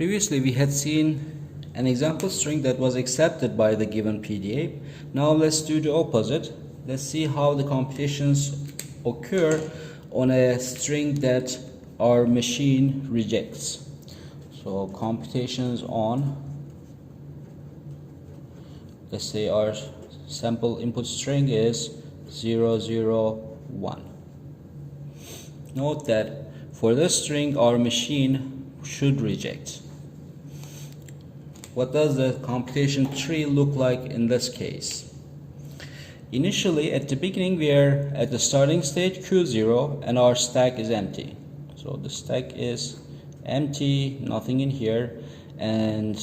Previously we had seen an example string that was accepted by the given PDA. Now let's do the opposite. Let's see how the computations occur on a string that our machine rejects. So computations on, let's say our sample input string is 001. Note that for this string our machine should reject. What does the computation tree look like in this case? Initially, at the beginning, we are at the starting state Q0 and our stack is empty. So the stack is empty, nothing in here, and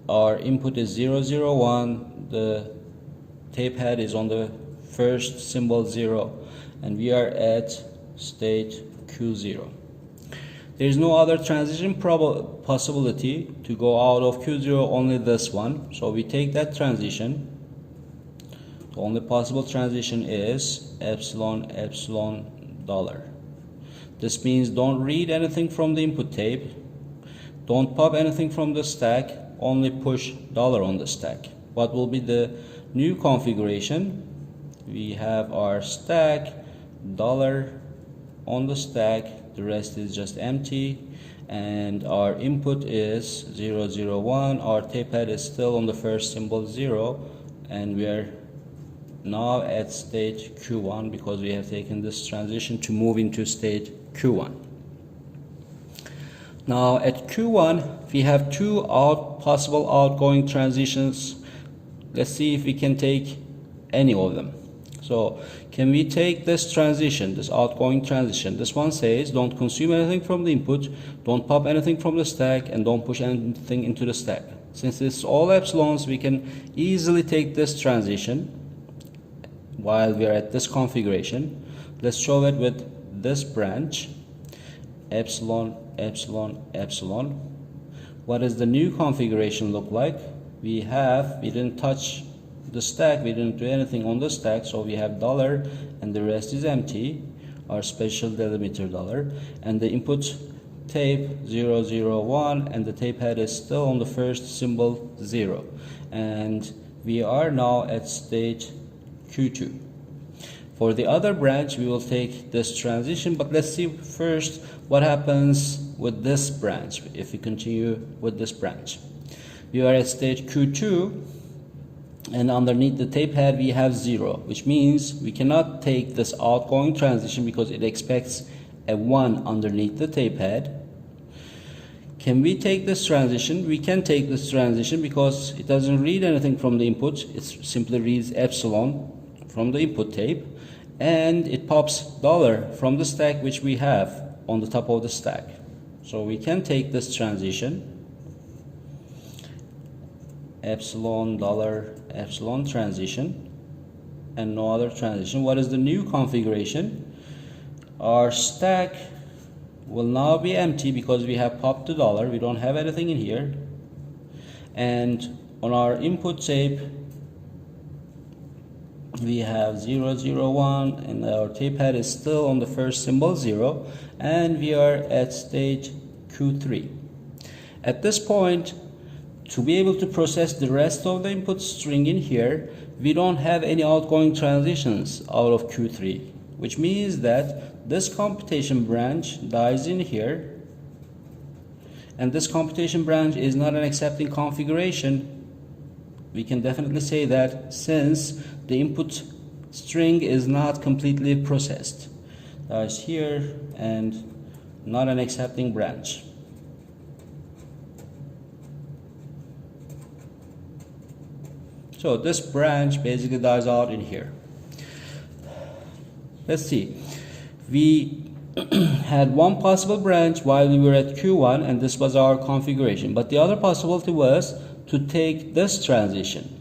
our input is 001. The tape head is on the first symbol 0, and we are at state Q0. There is no other transition possibility to go out of Q0, only this one. So we take that transition. The only possible transition is epsilon epsilon dollar. This means don't read anything from the input tape, don't pop anything from the stack, only push dollar on the stack. What will be the new configuration? We have our stack, dollar on the stack, the rest is just empty, and our input is 001. Our tape head is still on the first symbol 0, and we are now at state Q1 because we have taken this transition to move into state Q1. Now at Q1 we have two possible outgoing transitions. Let's see if we can take any of them. So can we take this transition, this outgoing transition? This one says don't consume anything from the input, don't pop anything from the stack, and don't push anything into the stack. Since it's all epsilons, we can easily take this transition while we are at this configuration. Let's show it with this branch, epsilon, epsilon, epsilon. What does the new configuration look like? We didn't touch the stack, we didn't do anything on the stack, so we have dollar and the rest is empty, our special delimiter dollar, and the input tape 001, and the tape head is still on the first symbol 0, and we are now at state Q2. For the other branch we will take this transition, but let's see first what happens with this branch if we continue with this branch. We are at state Q2, and underneath the tape head we have 0, which means we cannot take this outgoing transition because it expects a 1 underneath the tape head. Can we take this transition? We can take this transition because it doesn't read anything from the input, it simply reads epsilon from the input tape, and it pops dollar from the stack which we have on the top of the stack. So we can take this transition, epsilon dollar epsilon transition, and no other transition. What is the new configuration? Our stack will now be empty because we have popped the dollar, we don't have anything in here, and on our input tape we have 001, and our tape head is still on the first symbol 0, and we are at state Q3. At this point, to be able to process the rest of the input string in here, we don't have any outgoing transitions out of Q3, which means that this computation branch dies in here, and this computation branch is not an accepting configuration. We can definitely say that since the input string is not completely processed. Dies here and not an accepting branch. So this branch basically dies out in here. Let's see. We had one possible branch while we were at Q1, and this was our configuration. But the other possibility was to take this transition.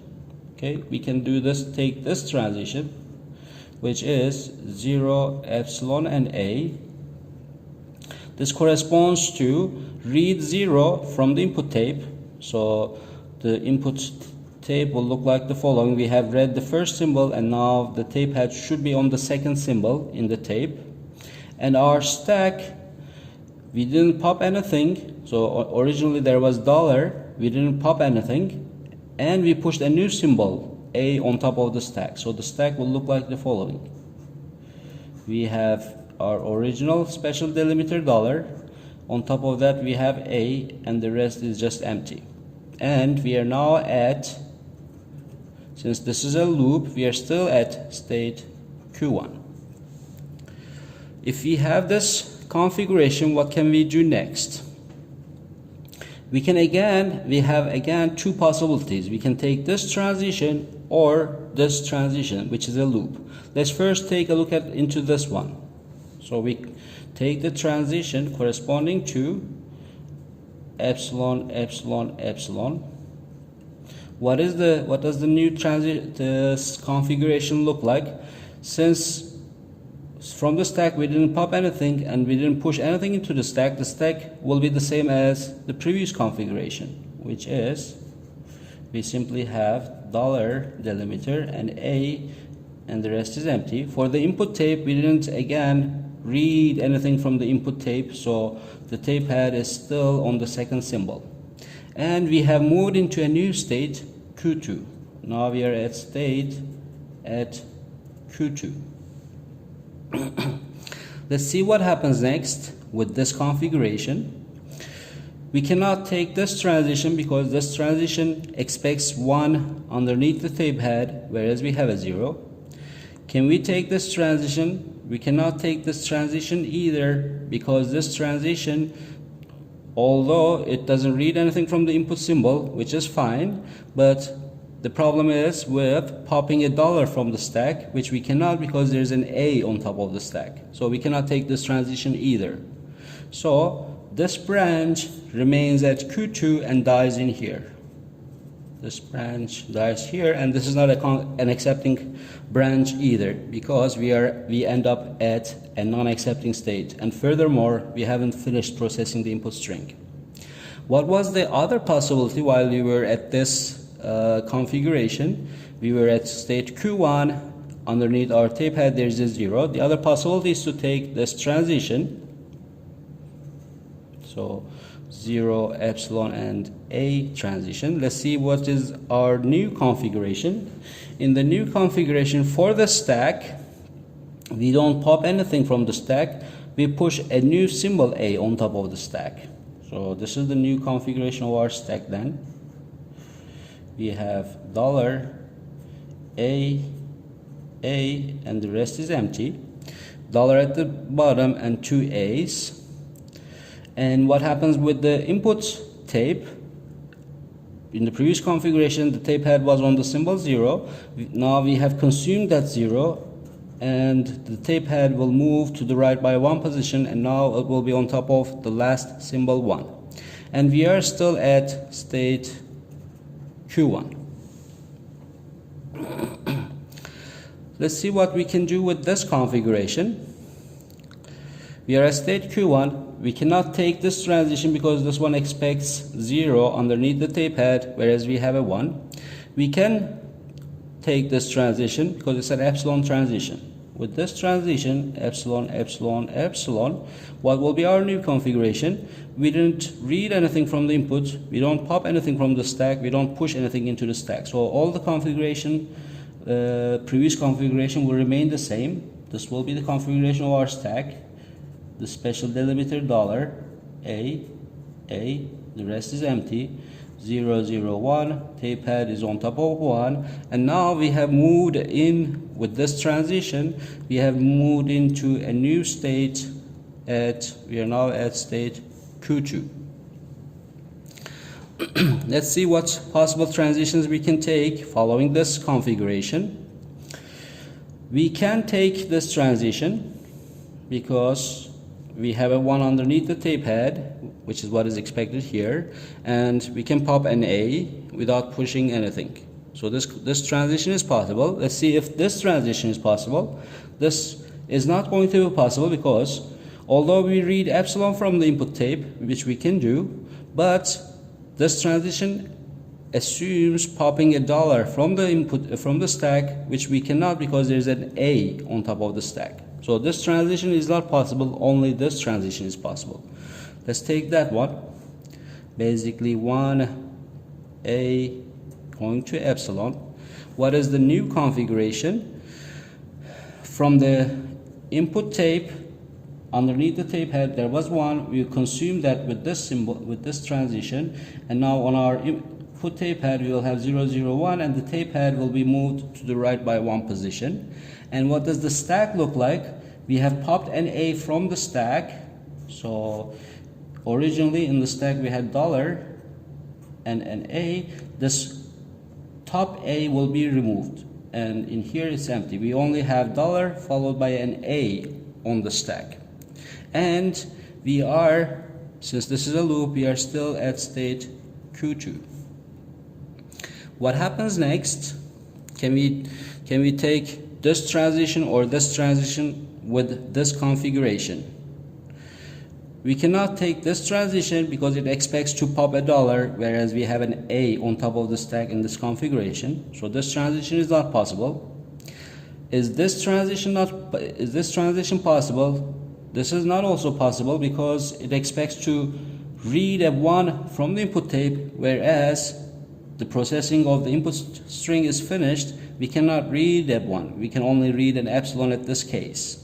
Okay, we can do this, take this transition, which is 0 epsilon and a. This corresponds to read 0 from the input tape. So the input tape will look like the following. We have read the first symbol, and now the tape head should be on the second symbol in the tape, and our stack we didn't pop anything. So originally there was dollar, we didn't pop anything, and we pushed a new symbol A on top of the stack. So the stack will look like the following. We have our original special delimiter dollar. On top of that we have A, and the rest is just empty. And we are now at, since this is a loop, we are still at state Q1. If we have this configuration, what can we do next? We have again two possibilities. We can take this transition or this transition, which is a loop. Let's first take a look into this one. So we take the transition corresponding to epsilon, epsilon, epsilon. What does the new this configuration look like? Since from the stack we didn't pop anything and we didn't push anything into the stack will be the same as the previous configuration, which is we simply have dollar delimiter and A, and the rest is empty. For the input tape, we didn't again read anything from the input tape, so the tape head is still on the second symbol. And we have moved into a new state, Q2. Now we are at state at Q2. Let's see what happens next with this configuration. We cannot take this transition because this transition expects 1 underneath the tape head, whereas we have a 0. Can we take this transition? We cannot take this transition either, because this transition, although it doesn't read anything from the input symbol, which is fine, but the problem is with popping a dollar from the stack, which we cannot because there's an A on top of the stack. So we cannot take this transition either. So this branch remains at Q2 and dies in here. This branch dies here, and this is not an accepting branch either, because we end up at a non-accepting state. And furthermore, we haven't finished processing the input string. What was the other possibility while we were at this configuration? We were at state Q1. Underneath our tape head there's a 0. The other possibility is to take this transition, so 0, epsilon, and A transition. Let's see what is our new configuration. In the new configuration for the stack, we don't pop anything from the stack, we push a new symbol A on top of the stack. So this is the new configuration of our stack then. We have dollar, A, and the rest is empty. Dollar at the bottom and 2 A's. And what happens with the input tape? In the previous configuration, the tape head was on the symbol 0. Now we have consumed that 0, and the tape head will move to the right by 1 position, and now it will be on top of the last symbol 1. And we are still at state Q1. Let's see what we can do with this configuration. We are at state Q1. We cannot take this transition because this one expects 0 underneath the tape head, whereas we have a 1. We can take this transition because it's an epsilon transition. With this transition, epsilon, epsilon, epsilon, what will be our new configuration? We didn't read anything from the input, we don't pop anything from the stack, we don't push anything into the stack. So all the configuration, previous configuration will remain the same. This will be the configuration of our stack. The special delimiter dollar, A, the rest is empty. 0, 0, 1, tape head is on top of 1, and now we have moved in with this transition. We have moved into a new state we are now at state Q2. Let's see what possible transitions we can take following this configuration. We can take this transition because we have a 1 underneath the tape head, which is what is expected here, and we can pop an A without pushing anything. So this transition is possible. Let's see if this transition is possible. This is not going to be possible because although we read epsilon from the input tape, which we can do, but this transition assumes popping a dollar from the input from the stack, which we cannot because there's an A on top of the stack. So this transition is not possible, only this transition is possible. Let's take that one. Basically 1A going to epsilon. What is the new configuration? From the input tape, underneath the tape head there was 1. We consume that with this symbol, with this transition, and now on our input tape head we will have 0, 0, 1, and the tape head will be moved to the right by 1 position. And what does the stack look like? We have popped an A from the stack. So originally in the stack we had $, and an A. This top A will be removed, and in here it's empty. We only have $, followed by an A on the stack. And we are, since this is a loop, we are still at state Q2. What happens next? Can we take this transition or this transition with this configuration? We cannot take this transition because it expects to pop $, whereas we have an A on top of the stack in this configuration. So this transition is not possible. Is this transition possible? This is not also possible because it expects to read a 1 from the input tape, whereas the processing of the input string is finished. We cannot read that 1. We can only read an epsilon at this case.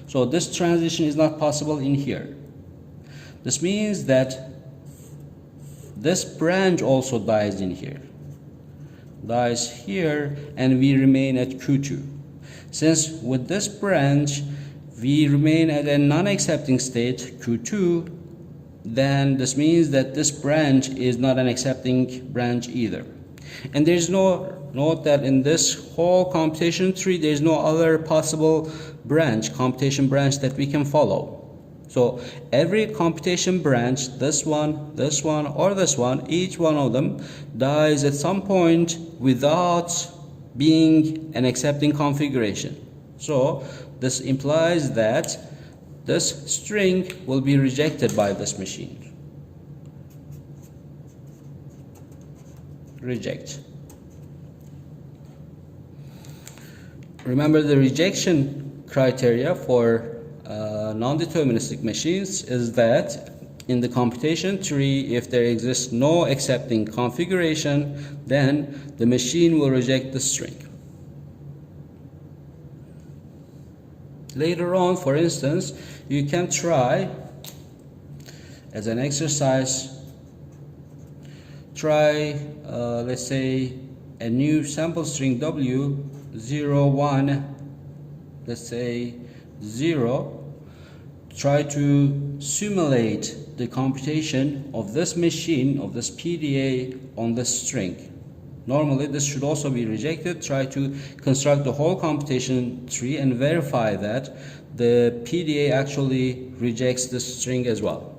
So this transition is not possible in here. This means that this branch also dies in here, dies here, and we remain at Q2. Since with this branch we remain at a non-accepting state, Q2, then this means that this branch is not an accepting branch either. And there's no, note that in this whole computation tree there's no other possible branch, computation branch that we can follow. So every computation branch, this one, or this one, each one of them dies at some point without being an accepting configuration. So this implies that this string will be rejected by this machine. Reject. Remember, the rejection criteria for non-deterministic machines is that in the computation tree, if there exists no accepting configuration, then the machine will reject the string. Later on, for instance, you can try, as an exercise, let's say a new sample string W, 0, 1, let's say 0. Try to simulate the computation of this machine, of this PDA on this string. Normally this should also be rejected. Try to construct the whole computation tree and verify that the PDA actually rejects this string as well.